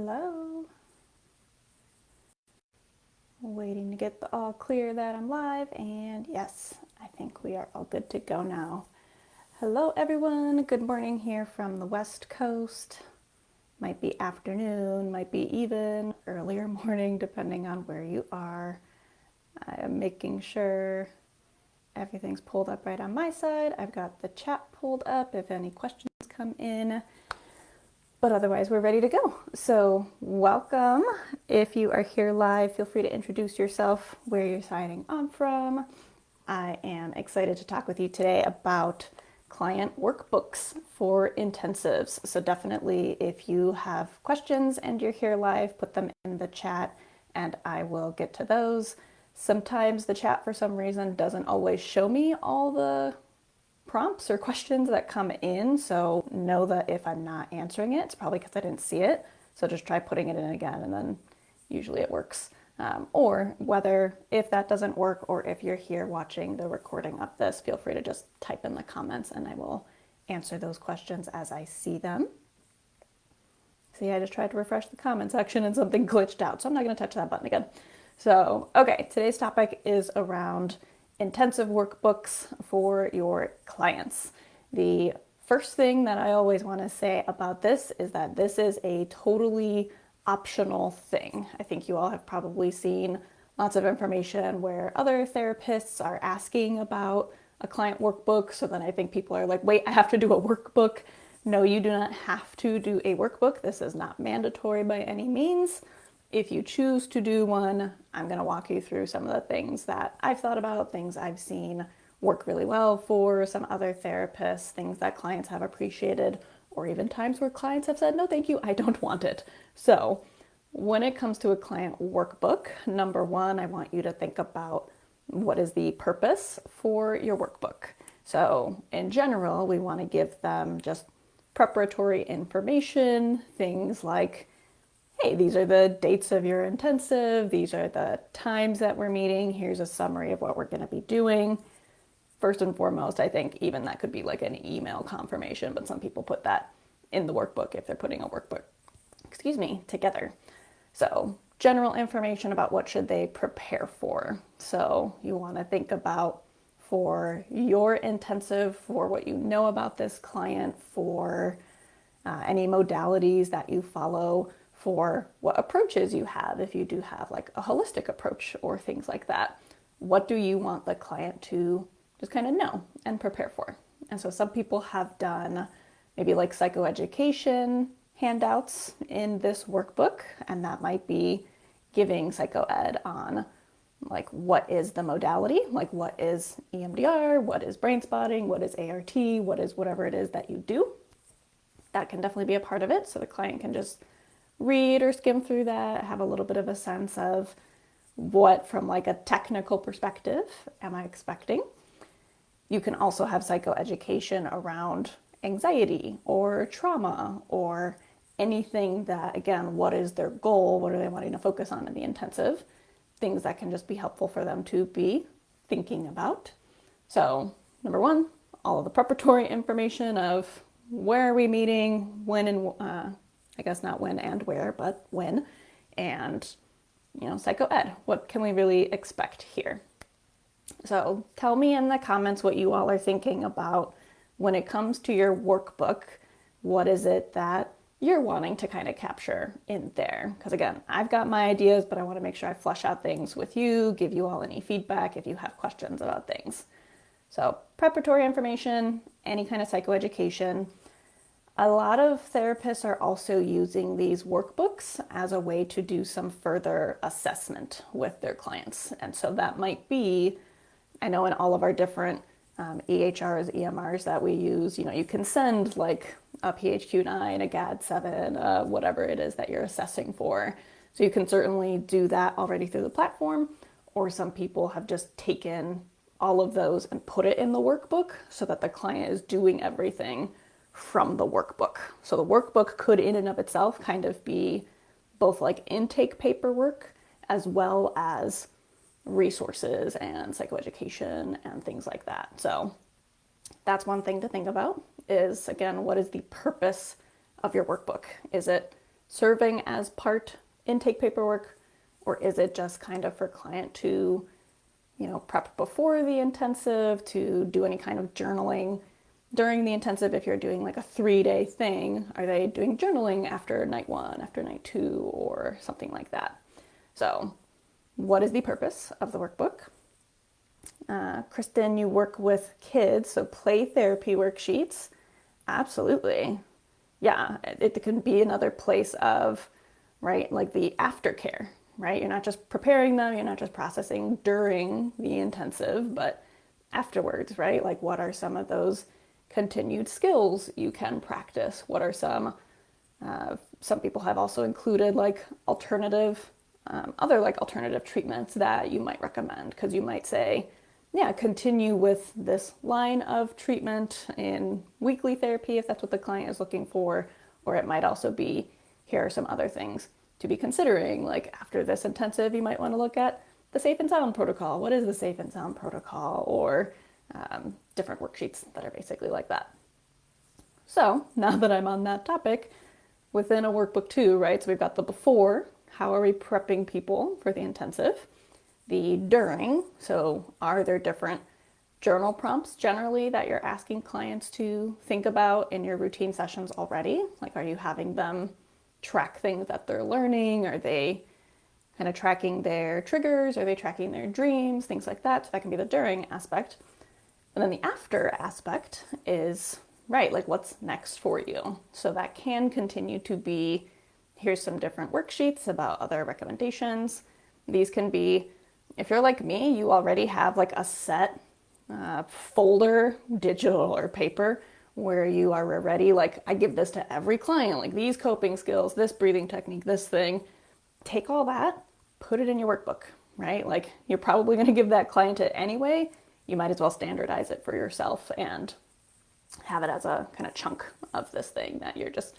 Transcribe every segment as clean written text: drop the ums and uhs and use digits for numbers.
Hello. Waiting to get the all clear that I'm live, and yes, I think we are all good to go now. Hello, everyone. Good morning here from the West Coast. Might be afternoon, might be even earlier morning, depending on where you are. I am making sure everything's pulled up right on my side. I've got the chat pulled up if any questions come in. But otherwise, we're ready to go. So welcome. If you are here live, feel free to introduce yourself, where you're signing on from. I am excited to talk with you today about client workbooks for intensives. So definitely, if you have questions and you're here live, put them in the chat and I will get to those. Sometimes the chat, for some reason, doesn't always show me all the prompts or questions that come in, so know that if I'm not answering it, it's probably because I didn't see it. So just try putting it in again, and then usually it works. Or whether if that doesn't work, or if you're here watching the recording of this, feel free to just type in the comments and I will answer those questions as I see them. See, I just tried to refresh the comment section and something glitched out, so I'm not going to touch that button again. So, okay, today's topic is around intensive workbooks for your clients. The first thing that I always want to say about this is that this is a totally optional thing. I think you all have probably seen lots of information where other therapists are asking about a client workbook. So then I think people are like, wait, I have to do a workbook. No, you do not have to do a workbook. This is not mandatory by any means. If you choose to do one, I'm going to walk you through some of the things that I've thought about, things I've seen work really well for some other therapists, things that clients have appreciated, or even times where clients have said, no, thank you, I don't want it. So when it comes to a client workbook, number one, I want you to think about what is the purpose for your workbook. So in general, we want to give them just preparatory information, things like, hey, these are the dates of your intensive, these are the times that we're meeting, here's a summary of what we're going to be doing. First and foremost, I think even that could be like an email confirmation, but some people put that in the workbook if they're putting a workbook, together. So general information about what should they prepare for. So you want to think about for your intensive, for what you know about this client, for any modalities that you follow, for what approaches you have, if you do have like a holistic approach or things like that. What do you want the client to just kind of know and prepare for? And so some people have done maybe like psychoeducation handouts in this workbook, and that might be giving psychoed on like what is the modality, like what is EMDR, what is brain spotting, what is ART, what is whatever it is that you do. That can definitely be a part of it, so the client can just read or skim through that, have a little bit of a sense of what, from like a technical perspective, am I expecting. You can also have psychoeducation around anxiety or trauma or anything that, again, what is their goal? What are they wanting to focus on in the intensive? Things that can just be helpful for them to be thinking about. So, number one, all of the preparatory information of where are we meeting, when, and I guess not when and where, but when, and, psychoed. What can we really expect here? So tell me in the comments what you all are thinking about when it comes to your workbook. What is it that you're wanting to kind of capture in there? Because again, I've got my ideas, but I want to make sure I flesh out things with you, give you all any feedback if you have questions about things. So preparatory information, any kind of psychoeducation. A lot of therapists are also using these workbooks as a way to do some further assessment with their clients. And so that might be, I know in all of our different EHRs, EMRs that we use, you can send like a PHQ-9, a GAD-7, whatever it is that you're assessing for. So you can certainly do that already through the platform, or some people have just taken all of those and put it in the workbook so that the client is doing everything from the workbook. So the workbook could in and of itself kind of be both like intake paperwork as well as resources and psychoeducation and things like that. So that's one thing to think about is, again, what is the purpose of your workbook? Is it serving as part intake paperwork, or is it just kind of for client to, prep before the intensive, to do any kind of journaling during the intensive? If you're doing like a 3-day thing, are they doing journaling after night 1, after night 2, or something like that? So what is the purpose of the workbook? Kristen, you work with kids, so play therapy worksheets. Absolutely. Yeah, it can be another place of, right, like the aftercare, right? You're not just preparing them, you're not just processing during the intensive, but afterwards, right? Like, what are some of those continued skills you can practice? What are some people have also included like other alternative treatments that you might recommend, because you might say, yeah, continue with this line of treatment in weekly therapy if that's what the client is looking for. Or it might also be, here are some other things to be considering. Like after this intensive, you might want to look at the safe and sound protocol. What is the safe and sound protocol? Or different worksheets that are basically like that. So now that I'm on that topic, within a workbook too, right? So we've got the before, how are we prepping people for the intensive? The during, so are there different journal prompts generally that you're asking clients to think about in your routine sessions already? Like, are you having them track things that they're learning? Are they kind of tracking their triggers? Are they tracking their dreams? Things like that. So that can be the during aspect. And then the after aspect is, right, like what's next for you? So that can continue to be, here's some different worksheets about other recommendations. These can be, if you're like me, you already have like a set folder, digital or paper, where you are already like, I give this to every client, like these coping skills, this breathing technique, this thing. Take all that, put it in your workbook, right? Like you're probably going to give that client it anyway. You might as well standardize it for yourself and have it as a kind of chunk of this thing that you're just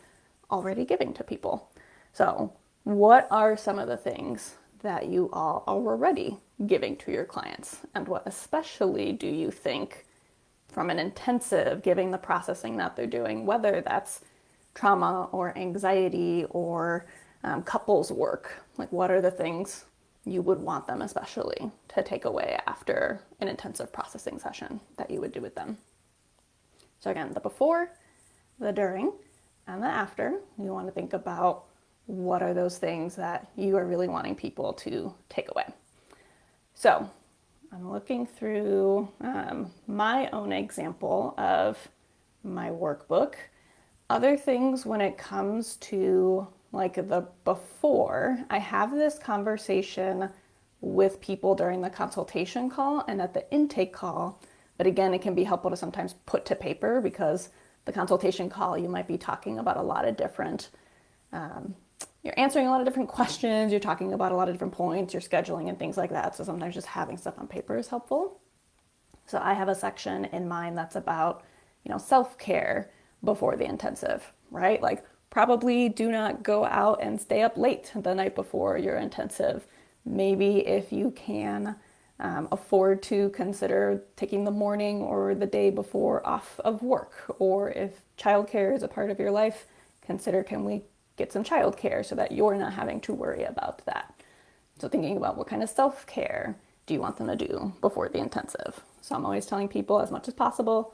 already giving to people. So what are some of the things that you are already giving to your clients? And what especially do you think from an intensive, giving the processing that they're doing, whether that's trauma or anxiety or couples work, like what are the things you would want them especially to take away after an intensive processing session that you would do with them? So again, the before, the during, and the after, you want to think about what are those things that you are really wanting people to take away. So I'm looking through my own example of my workbook. Other things when it comes to like the before, I have this conversation with people during the consultation call and at the intake call. But again, it can be helpful to sometimes put to paper, because the consultation call, you might be talking about a lot of different, you're answering a lot of different questions, you're talking about a lot of different points, you're scheduling and things like that. So sometimes just having stuff on paper is helpful. So I have a section in mine that's about, self-care before the intensive, right? Like probably do not go out and stay up late the night before your intensive. Maybe if you can afford to, consider taking the morning or the day before off of work. Or if childcare is a part of your life, consider, can we get some childcare so that you're not having to worry about that? So thinking about what kind of self-care do you want them to do before the intensive? So I'm always telling people, as much as possible,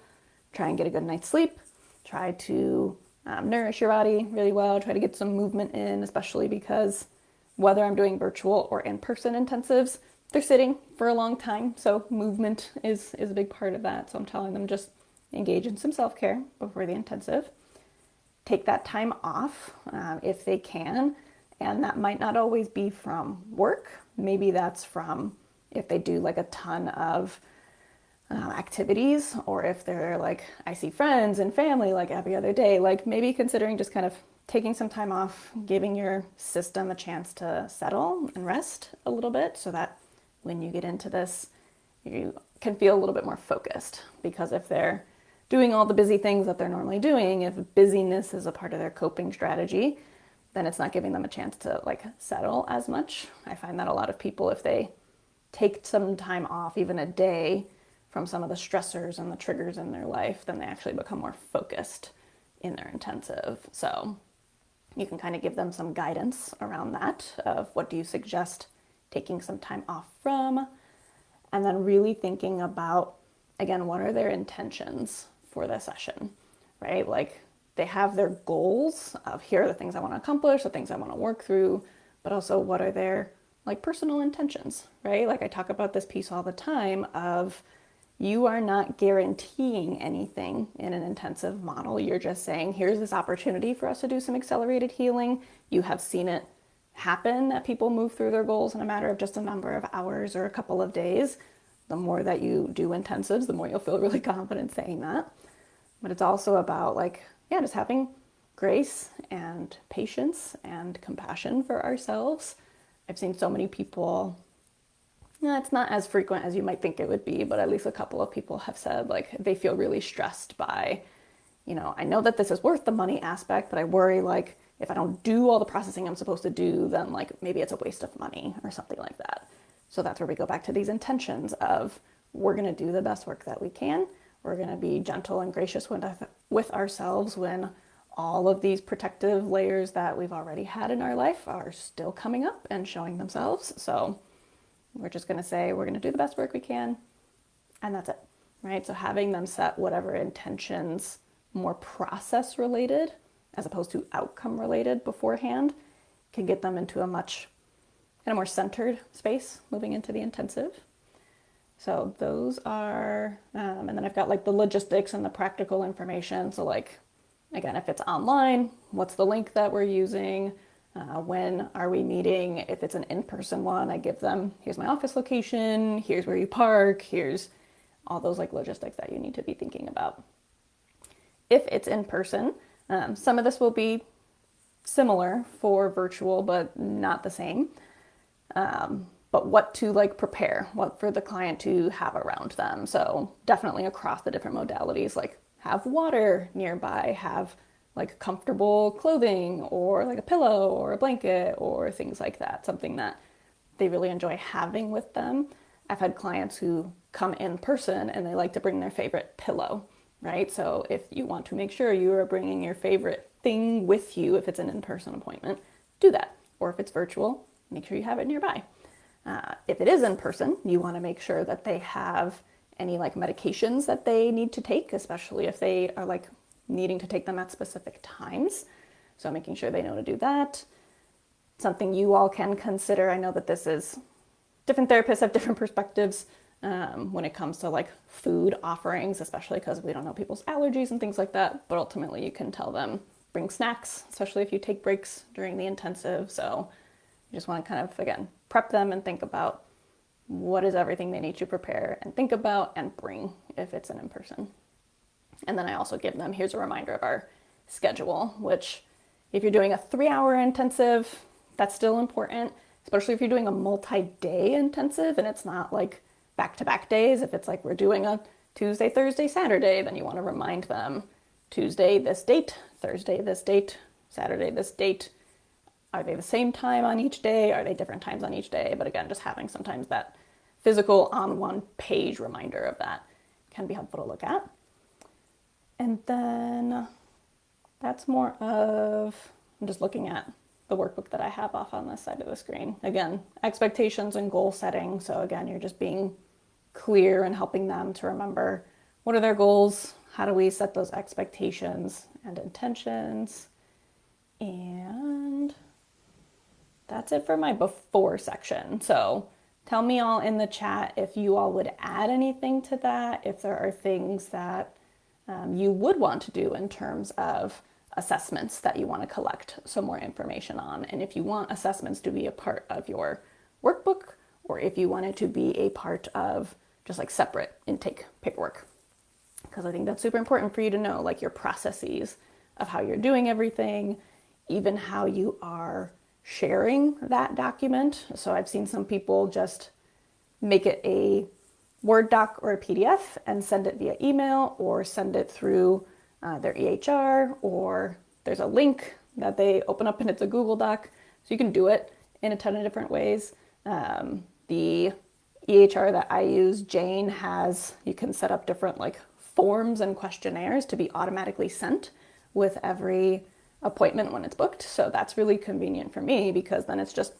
try and get a good night's sleep, try to nourish your body really well, try to get some movement in, especially because whether I'm doing virtual or in-person intensives, they're sitting for a long time. So movement is a big part of that. So I'm telling them just engage in some self-care before the intensive. Take that time off if they can. And that might not always be from work. Maybe that's from if they do like a ton of activities, or if they're like, I see friends and family like every other day, like maybe considering just kind of taking some time off, giving your system a chance to settle and rest a little bit, so that when you get into this, you can feel a little bit more focused. Because if they're doing all the busy things that they're normally doing, if busyness is a part of their coping strategy, then it's not giving them a chance to like settle as much. I find that a lot of people, if they take some time off, even a day, from some of the stressors and the triggers in their life, then they actually become more focused in their intensive. So You can kind of give them some guidance around that of what do you suggest taking some time off from, and then really thinking about, again, what are their intentions for the session, right? Like they have their goals of here are the things I want to accomplish, the things I want to work through, but also what are their like personal intentions, right? Like I talk about this piece all the time of you are not guaranteeing anything in an intensive model. You're just saying, here's this opportunity for us to do some accelerated healing. You have seen it happen that people move through their goals in a matter of just a number of hours or a couple of days. The more that you do intensives, the more you'll feel really confident saying that. But it's also about like, yeah, just having grace and patience and compassion for ourselves. I've seen so many people, it's not as frequent as you might think it would be, but at least a couple of people have said like they feel really stressed by, I know that this is worth the money aspect, but I worry like if I don't do all the processing I'm supposed to do, then like maybe it's a waste of money or something like that. So that's where we go back to these intentions of we're going to do the best work that we can. We're going to be gentle and gracious with ourselves when all of these protective layers that we've already had in our life are still coming up and showing themselves. So we're just going to say we're going to do the best work we can, and that's it, right? So having them set whatever intentions more process related as opposed to outcome related beforehand can get them into a much kind of more centered space moving into the intensive. So those are, and then I've got like the logistics and the practical information. So like, again, if it's online, what's the link that we're using? When are we meeting? If it's an in-person one, I give them, here's my office location, here's where you park, here's all those like logistics that you need to be thinking about. If it's in person, some of this will be similar for virtual, but not the same. But what to like prepare, what for the client to have around them. So definitely across the different modalities, like have water nearby, have like comfortable clothing or like a pillow or a blanket or things like that, something that they really enjoy having with them. I've had clients who come in person and they like to bring their favorite pillow, right? So if you want to make sure you are bringing your favorite thing with you, if it's an in-person appointment, do that. Or if it's virtual, make sure you have it nearby. If it is in person, you want to make sure that they have any like medications that they need to take, especially if they are like needing to take them at specific times. So making sure they know to do that. Something you all can consider. I know that this is, different therapists have different perspectives when it comes to like food offerings, especially because we don't know people's allergies and things like that. But ultimately you can tell them, bring snacks, especially if you take breaks during the intensive. So you just want to kind of, again, prep them and think about what is everything they need to prepare and think about and bring if it's an in-person. And then I also give them, here's a reminder of our schedule, which if you're doing a 3-hour intensive, that's still important, especially if you're doing a multi-day intensive and it's not like back-to-back days. If it's like we're doing a Tuesday, Thursday, Saturday, then you want to remind them Tuesday, this date, Thursday, this date, Saturday, this date. Are they the same time on each day? Are they different times on each day? But again, just having sometimes that physical on one page reminder of that can be helpful to look at. And then that's more of, I'm just looking at the workbook that I have off on this side of the screen. Again, expectations and goal setting. So again, you're just being clear and helping them to remember what are their goals? How do we set those expectations and intentions? And that's it for my before section. So tell me all in the chat if you all would add anything to that, if there are things that you would want to do in terms of assessments that you want to collect some more information on. And if you want assessments to be a part of your workbook, or if you want it to be a part of just like separate intake paperwork. Because I think that's super important for you to know, like your processes of how you're doing everything, even how you are sharing that document. So I've seen some people just make it a Word doc or a PDF and send it via email or send it through their EHR, or there's a link that they open up and it's a Google Doc. So you can do it in a ton of different ways. The EHR that I use, Jane, has, you can set up different like forms and questionnaires to be automatically sent with every appointment when it's booked. So that's really convenient for me because then it's just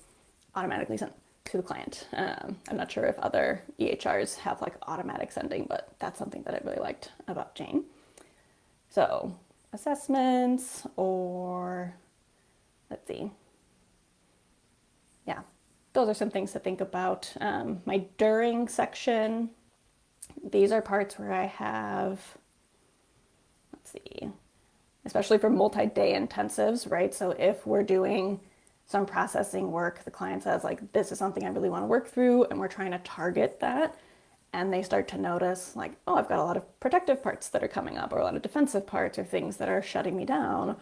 automatically sent to the client. I'm not sure if other EHRs have like automatic sending, but that's something that I really liked about Jane. So assessments, or let's see. Yeah, those are some things to think about. My during section, these are parts where I have, let's see, especially for multi-day intensives, right? So if we're doing some processing work, the client says like, this is something I really want to work through, and we're trying to target that, and they start to notice like, oh, I've got a lot of protective parts that are coming up, or a lot of defensive parts, or things that are shutting me down.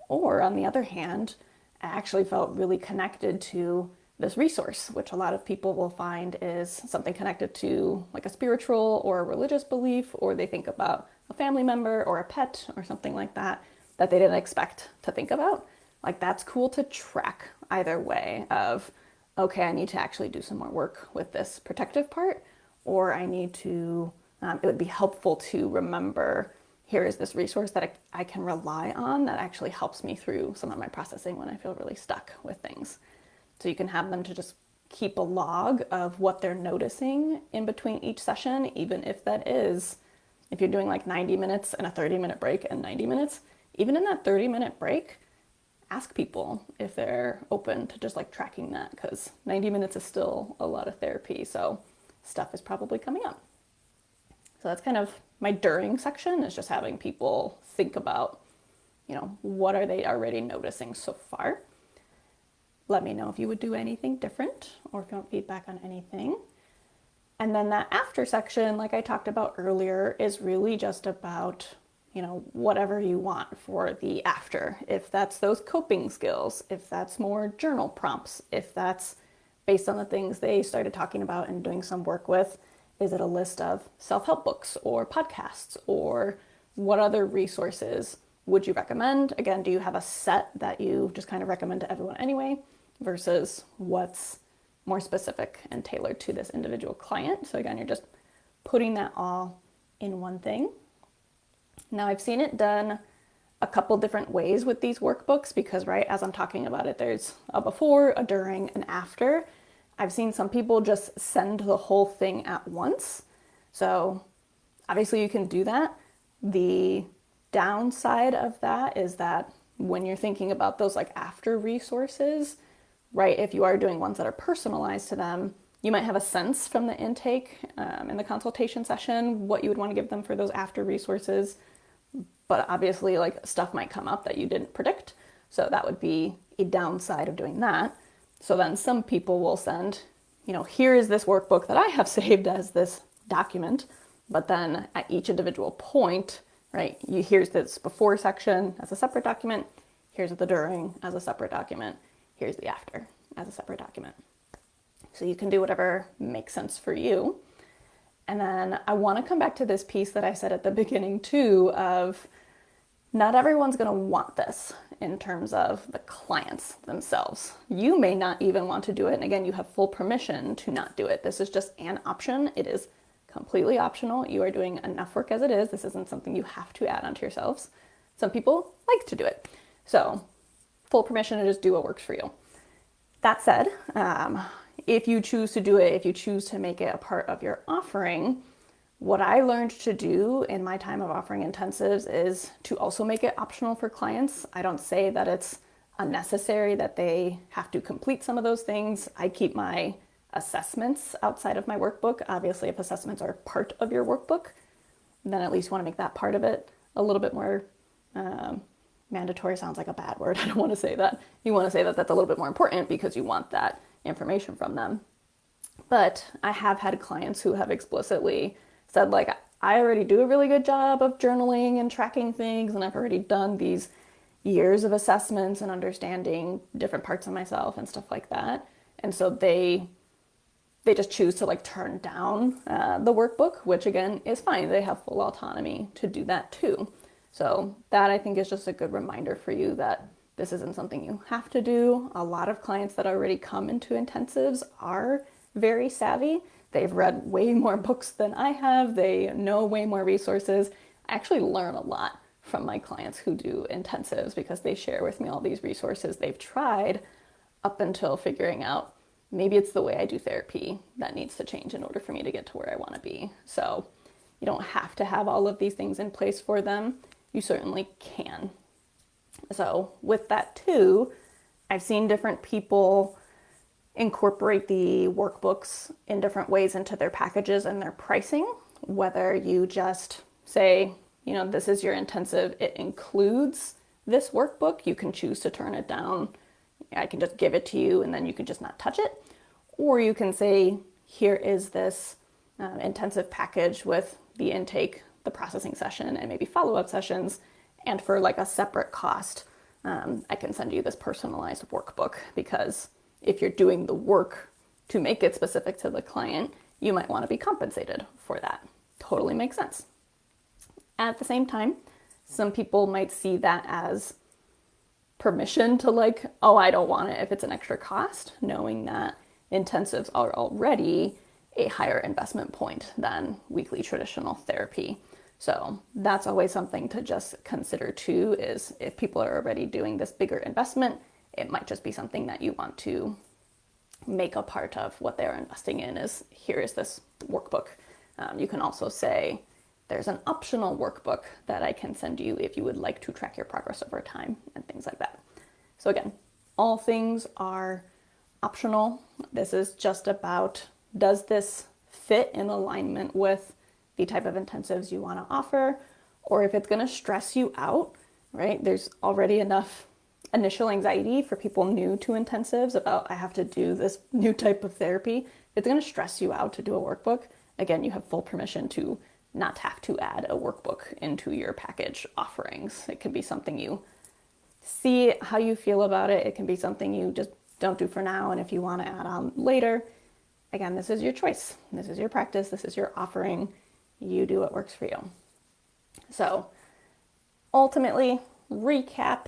Or on the other hand, I actually felt really connected to this resource, which a lot of people will find is something connected to like a spiritual or a religious belief, or they think about a family member or a pet or something like that that they didn't expect to think about. Like that's cool to track either way of, okay, I need to actually do some more work with this protective part, or I need to, it would be helpful to remember, here is this resource that I can rely on that actually helps me through some of my processing when I feel really stuck with things. So you can have them to just keep a log of what they're noticing in between each session, even if that is, if you're doing like 90 minutes and a 30-minute break and 90 minutes, even in that 30-minute break, ask people if they're open to just like tracking that, because 90 minutes is still a lot of therapy. So stuff is probably coming up. So that's kind of my during section, is just having people think about, what are they already noticing so far? Let me know if you would do anything different, or if you want feedback on anything. And then that after section, like I talked about earlier, is really just about, whatever you want for the after. If that's those coping skills, if that's more journal prompts, if that's based on the things they started talking about and doing some work with, is it a list of self-help books or podcasts, or what other resources would you recommend? Again, do you have a set that you just kind of recommend to everyone anyway, versus what's more specific and tailored to this individual client? So again, you're just putting that all in one thing. Now I've seen it done a couple different ways with these workbooks, because right as I'm talking about it, there's a before, a during, and after. I've seen some people just send the whole thing at once. So obviously you can do that. The downside of that is that when you're thinking about those like after resources, right, if you are doing ones that are personalized to them, you might have a sense from the intake in the consultation session what you would want to give them for those after resources. But obviously like stuff might come up that you didn't predict. So that would be a downside of doing that. So then some people will send, here is this workbook that I have saved as this document, but then at each individual point, right, here's this before section as a separate document, here's the during as a separate document, here's the after as a separate document. So you can do whatever makes sense for you. And then I want to come back to this piece that I said at the beginning too, of not everyone's going to want this in terms of the clients themselves. You may not even want to do it. And again, you have full permission to not do it. This is just an option. It is completely optional. You are doing enough work as it is. This isn't something you have to add onto yourselves. Some people like to do it. So full permission to just do what works for you. That said, if you choose to do it, if you choose to make it a part of your offering, what I learned to do in my time of offering intensives is to also make it optional for clients. I don't say that it's unnecessary that they have to complete some of those things. I keep my assessments outside of my workbook. Obviously, if assessments are part of your workbook, then at least you want to make that part of it a little bit more mandatory. Sounds like a bad word. I don't want to say that. You want to say that that's a little bit more important because you want that information from them. But I have had clients who have explicitly said, like, I already do a really good job of journaling and tracking things, and I've already done these years of assessments and understanding different parts of myself and stuff like that. And so they just choose to like turn down the workbook, which again is fine. They have full autonomy to do that too. So that I think is just a good reminder for you that this isn't something you have to do. A lot of clients that already come into intensives are very savvy. They've read way more books than I have. They know way more resources. I actually learn a lot from my clients who do intensives because they share with me all these resources they've tried up until figuring out maybe it's the way I do therapy that needs to change in order for me to get to where I want to be. So you don't have to have all of these things in place for them. You certainly can. So with that too, I've seen different people incorporate the workbooks in different ways into their packages and their pricing, whether you just say, this is your intensive, it includes this workbook. You can choose to turn it down. I can just give it to you and then you can just not touch it. Or you can say, here is this intensive package with the intake, the processing session, and maybe follow-up sessions. And for like a separate cost, I can send you this personalized workbook, because if you're doing the work to make it specific to the client, you might want to be compensated for that. Totally makes sense. At the same time, some people might see that as permission to I don't want it if it's an extra cost, knowing that intensives are already a higher investment point than weekly traditional therapy. So that's always something to just consider too, is if people are already doing this bigger investment, it might just be something that you want to make a part of what they're investing in. Is here is this workbook. You can also say, there's an optional workbook that I can send you if you would like to track your progress over time and things like that. So again, all things are optional. This is just about, does this fit in alignment with the type of intensives you want to offer? Or if it's going to stress you out, right? There's already enough initial anxiety for people new to intensives about, I have to do this new type of therapy. If it's going to stress you out to do a workbook, again, you have full permission to not have to add a workbook into your package offerings. It can be something you see how you feel about it. It can be something you just don't do for now. And if you want to add on later, again, this is your choice. This is your practice. This is your offering. You do what works for you. So ultimately, recap,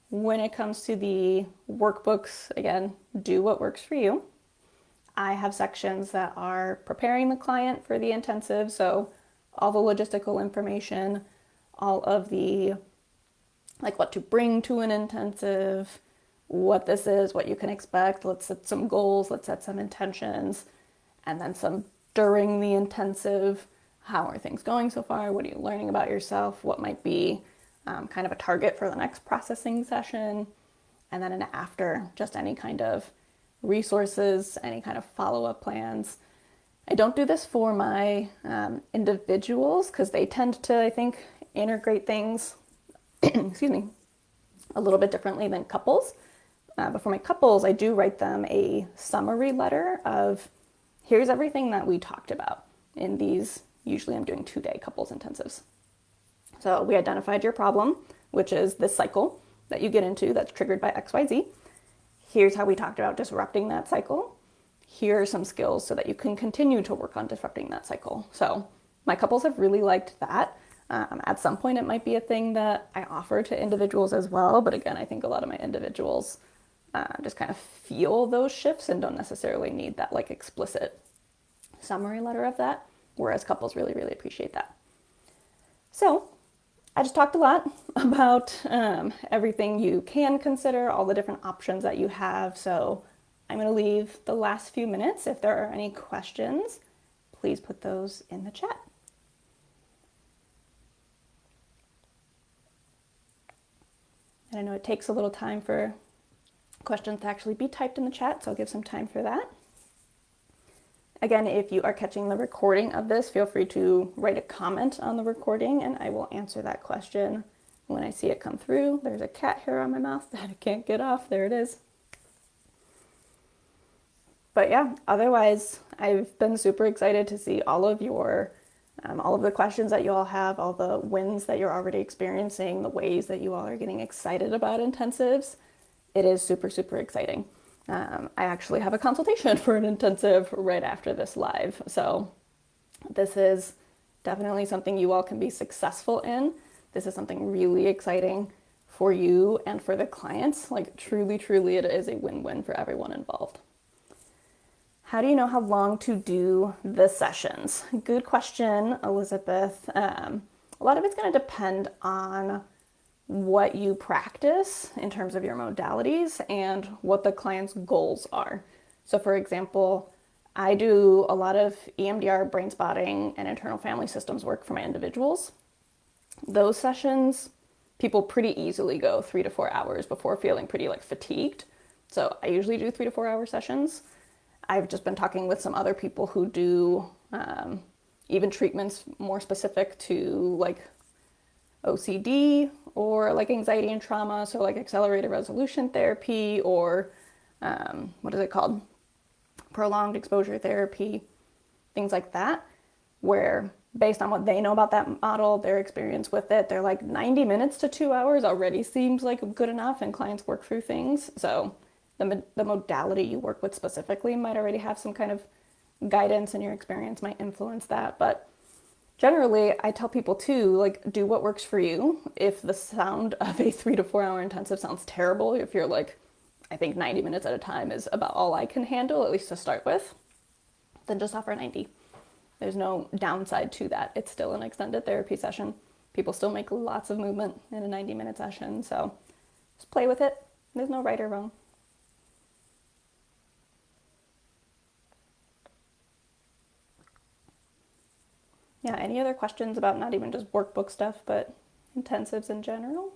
when it comes to the workbooks, again, do what works for you. I have sections that are preparing the client for the intensive. So all the logistical information, all of the, what to bring to an intensive, what this is, what you can expect. Let's set some goals, let's set some intentions, and then some during the intensive. How are things going so far? What are you learning about yourself? What might be kind of a target for the next processing session? And then an after, just any kind of resources, any kind of follow-up plans. I don't do this for my individuals because they tend to, I think, integrate things, excuse me, a little bit differently than couples. But for my couples, I do write them a summary letter of, here's everything that we talked about in these. Usually I'm doing 2-day couples intensives. So we identified your problem, which is this cycle that you get into that's triggered by XYZ. Here's how we talked about disrupting that cycle. Here are some skills so that you can continue to work on disrupting that cycle. So my couples have really liked that. At some point, it might be a thing that I offer to individuals as well. But again, I think a lot of my individuals just kind of feel those shifts and don't necessarily need that explicit summary letter of that. Whereas couples really, really appreciate that. So I just talked a lot about everything you can consider, all the different options that you have. So I'm going to leave the last few minutes. If there are any questions, please put those in the chat. And I know it takes a little time for questions to actually be typed in the chat, so I'll give some time for that. Again, if you are catching the recording of this, feel free to write a comment on the recording and I will answer that question when I see it come through. There's a cat hair on my mouth that I can't get off. There it is. But yeah, otherwise, I've been super excited to see all of the questions that you all have, all the wins that you're already experiencing, the ways that you all are getting excited about intensives. It is super, super exciting. I actually have a consultation for an intensive right after this live. So this is definitely something you all can be successful in. This is something really exciting for you and for the clients. Truly, truly, it is a win-win for everyone involved. How do you know how long to do the sessions? Good question, Elizabeth. A lot of it's going to depend on what you practice in terms of your modalities and what the client's goals are. So for example, I do a lot of EMDR, brain spotting, and internal family systems work for my individuals. Those sessions, people pretty easily go 3 to 4 hours before feeling pretty like fatigued. So I usually do 3 to 4 hour sessions. I've just been talking with some other people who do even treatments more specific to like OCD or like anxiety and trauma. So like accelerated resolution therapy or what is it called? Prolonged exposure therapy, things like that, where based on what they know about that model, their experience with it, they're like 90 minutes to 2 hours already seems like good enough, and clients work through things. So the modality you work with specifically might already have some kind of guidance, and your experience might influence that. But generally, I tell people too, like, do what works for you. If the sound of a 3 to 4 hour intensive sounds terrible, if you're like, I think 90 minutes at a time is about all I can handle, at least to start with, then just offer 90. There's no downside to that. It's still an extended therapy session. People still make lots of movement in a 90-minute session, so just play with it. There's no right or wrong. Yeah, any other questions about not even just workbook stuff, but intensives in general?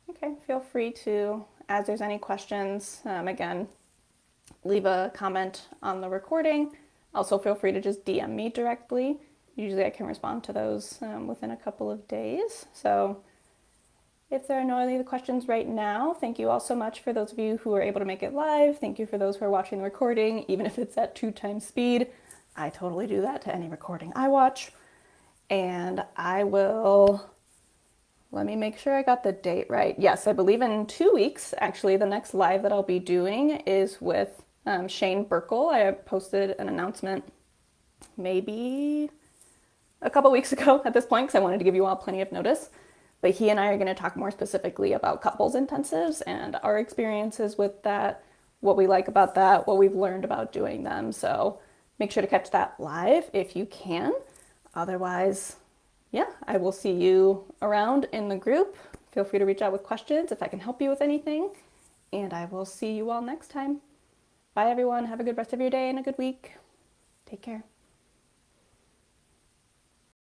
Okay, feel free to, as there's any questions, again, leave a comment on the recording. Also, feel free to just DM me directly. Usually I can respond to those within a couple of days. So if there are no other questions right now, thank you all so much for those of you who are able to make it live. Thank you for those who are watching the recording, even if it's at 2 times speed. I totally do that to any recording I watch. And I will, let me make sure I got the date right. Yes, I believe in 2 weeks, actually, the next live that I'll be doing is with Shane Burkle. I posted an announcement maybe a couple weeks ago at this point because I wanted to give you all plenty of notice. But he and I are going to talk more specifically about couples intensives and our experiences with that, what we like about that, what we've learned about doing them. So make sure to catch that live if you can. Otherwise, yeah, I will see you around in the group. Feel free to reach out with questions if I can help you with anything. And I will see you all next time. Bye, everyone. Have a good rest of your day and a good week. Take care.